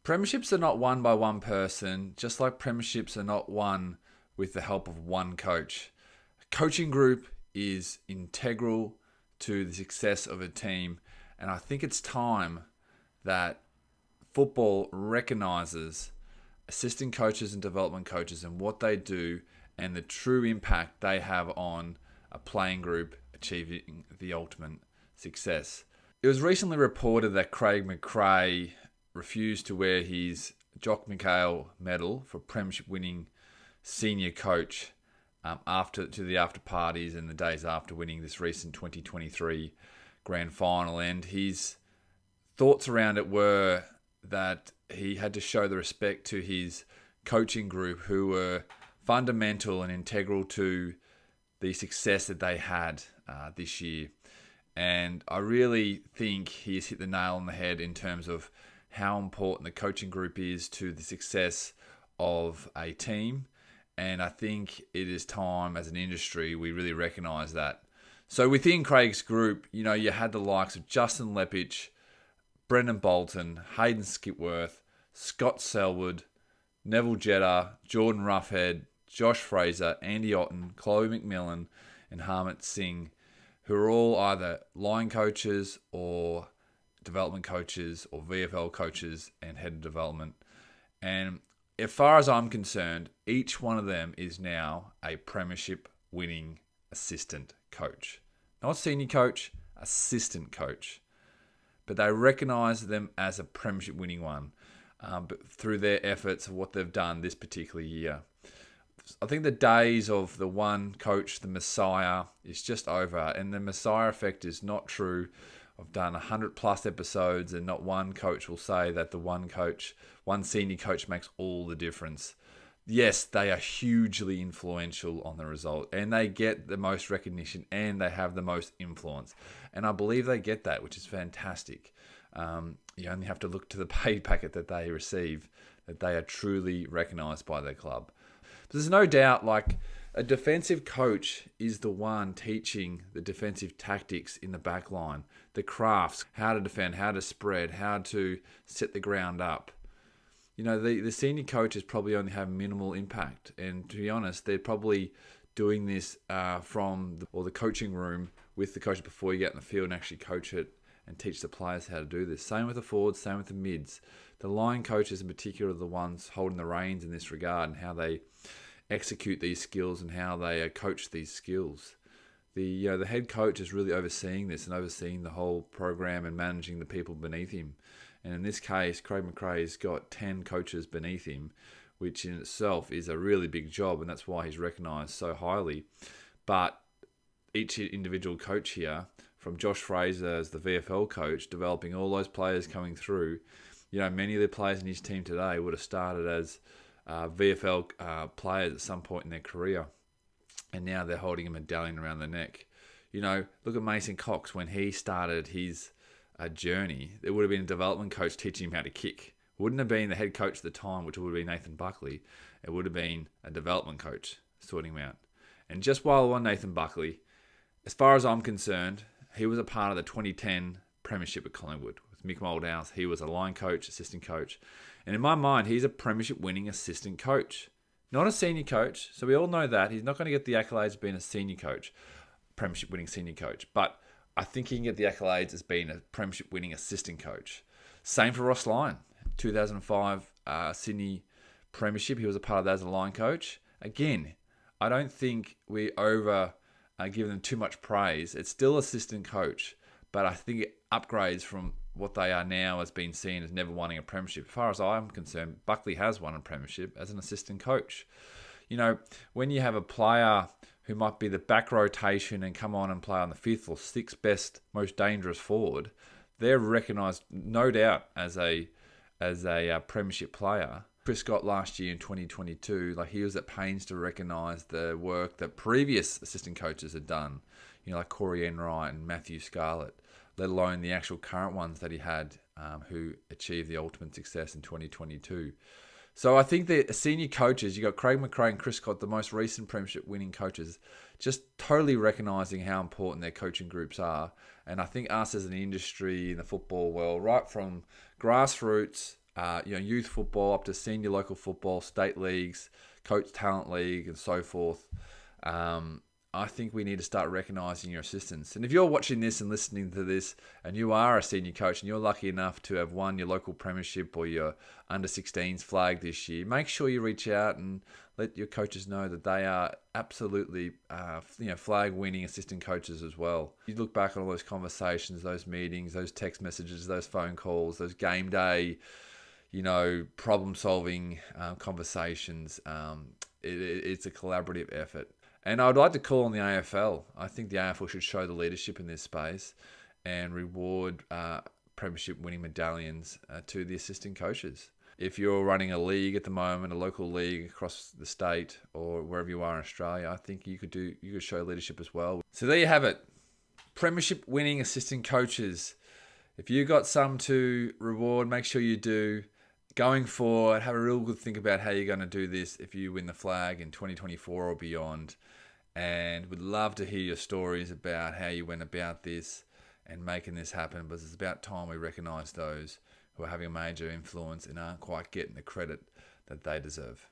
Premierships are not won by one person, just like premierships are not won with the help of one coach. A coaching group is integral to the success of a team, and I think it's time that football recognises assistant coaches and development coaches and what they do and the true impact they have on a playing group achieving the ultimate success. It was recently reported that Craig McRae refused to wear his Jock McHale medal for Premiership winning senior coach after the after parties and the days after winning this recent 2023 grand final. And his thoughts around it were that he had to show the respect to his coaching group, who were fundamental and integral to the success that they had this year. And I really think he's hit the nail on the head in terms of how important the coaching group is to the success of a team. And I think it is time as an industry we really recognise that. So within Craig's group, you had the likes of Justin Lepich, Brendan Bolton, Hayden Skipworth, Scott Selwood, Neville Jetta, Jordan Roughhead, Josh Fraser, Andy Otten, Chloe McMillan, and Harmit Singh, who are all either line coaches or development coaches or VFL coaches and head of development. And as far as I'm concerned, each one of them is now a premiership winning assistant coach. Not senior coach, assistant coach. But they recognise them as a premiership winning one but through their efforts of what they've done this particular year. I think the days of the one coach, the Messiah, is just over. And the Messiah effect is not true. I've done 100 plus episodes and not one coach will say that the one senior coach makes all the difference. Yes, they are hugely influential on the result and they get the most recognition and they have the most influence. And I believe they get that, which is fantastic. You only have to look to the pay packet that they receive, that they are truly recognised by their club. But there's no doubt, a defensive coach is the one teaching the defensive tactics in the back line, the crafts, how to defend, how to spread, how to set the ground up. The senior coaches probably only have minimal impact. And to be honest, they're probably doing this from the coaching room with the coach before you get in the field and actually coach it and teach the players how to do this. Same with the forwards, same with the mids. The line coaches in particular are the ones holding the reins in this regard and how they execute these skills and how they coach these skills. The head coach is really overseeing this and overseeing the whole program and managing the people beneath him. And in this case, Craig McRae's got 10 coaches beneath him, which in itself is a really big job, and that's why he's recognised so highly. But each individual coach here, from Josh Fraser as the VFL coach, developing all those players coming through, many of the players in his team today would have started as VFL players at some point in their career, and now they're holding a medallion around their neck. Look at Mason Cox when he started his journey. There would have been a development coach teaching him how to kick. Wouldn't have been the head coach at the time, which would have been Nathan Buckley. It would have been a development coach sorting him out. And just while on Nathan Buckley, as far as I'm concerned, he was a part of the 2010 Premiership at Collingwood with Mick Moldhouse. He was a line coach, assistant coach. And in my mind, he's a Premiership winning assistant coach. Not a senior coach. So we all know that. He's not going to get the accolades of being a senior coach, Premiership winning senior coach. But I think he can get the accolades as being a Premiership winning assistant coach. Same for Ross Lyon. 2005 Sydney Premiership. He was a part of that as a line coach. Again, I don't think we give them too much praise. It's still assistant coach, but I think it upgrades from what they are now as being seen as never winning a premiership. As far as I'm concerned, Buckley has won a premiership as an assistant coach. When you have a player who might be the back rotation and come on and play on the fifth or sixth best, most dangerous forward, they're recognised, no doubt, as a premiership player. Chris Scott last year in 2022, he was at pains to recognise the work that previous assistant coaches had done, like Corey Enright and Matthew Scarlett, let alone the actual current ones that he had who achieved the ultimate success in 2022. So I think the senior coaches, you got Craig McRae and Chris Scott, the most recent premiership winning coaches, just totally recognising how important their coaching groups are. And I think us as an industry in the football world, right from grassroots youth football up to senior local football, state leagues, coach talent league, and so forth. I think we need to start recognising your assistants. And if you're watching this and listening to this and you are a senior coach and you're lucky enough to have won your local premiership or your under-16s flag this year, make sure you reach out and let your coaches know that they are absolutely flag-winning assistant coaches as well. You look back on all those conversations, those meetings, those text messages, those phone calls, those game day, problem-solving conversations. It's a collaborative effort. And I'd like to call on the AFL. I think the AFL should show the leadership in this space and reward premiership winning medallions to the assistant coaches. If you're running a league at the moment, a local league across the state or wherever you are in Australia, I think you could show leadership as well. So there you have it. Premiership winning assistant coaches. If you got some to reward, make sure you do. Going forward, have a real good think about how you're going to do this if you win the flag in 2024 or beyond. And would love to hear your stories about how you went about this and making this happen. But it's about time we recognise those who are having a major influence and aren't quite getting the credit that they deserve.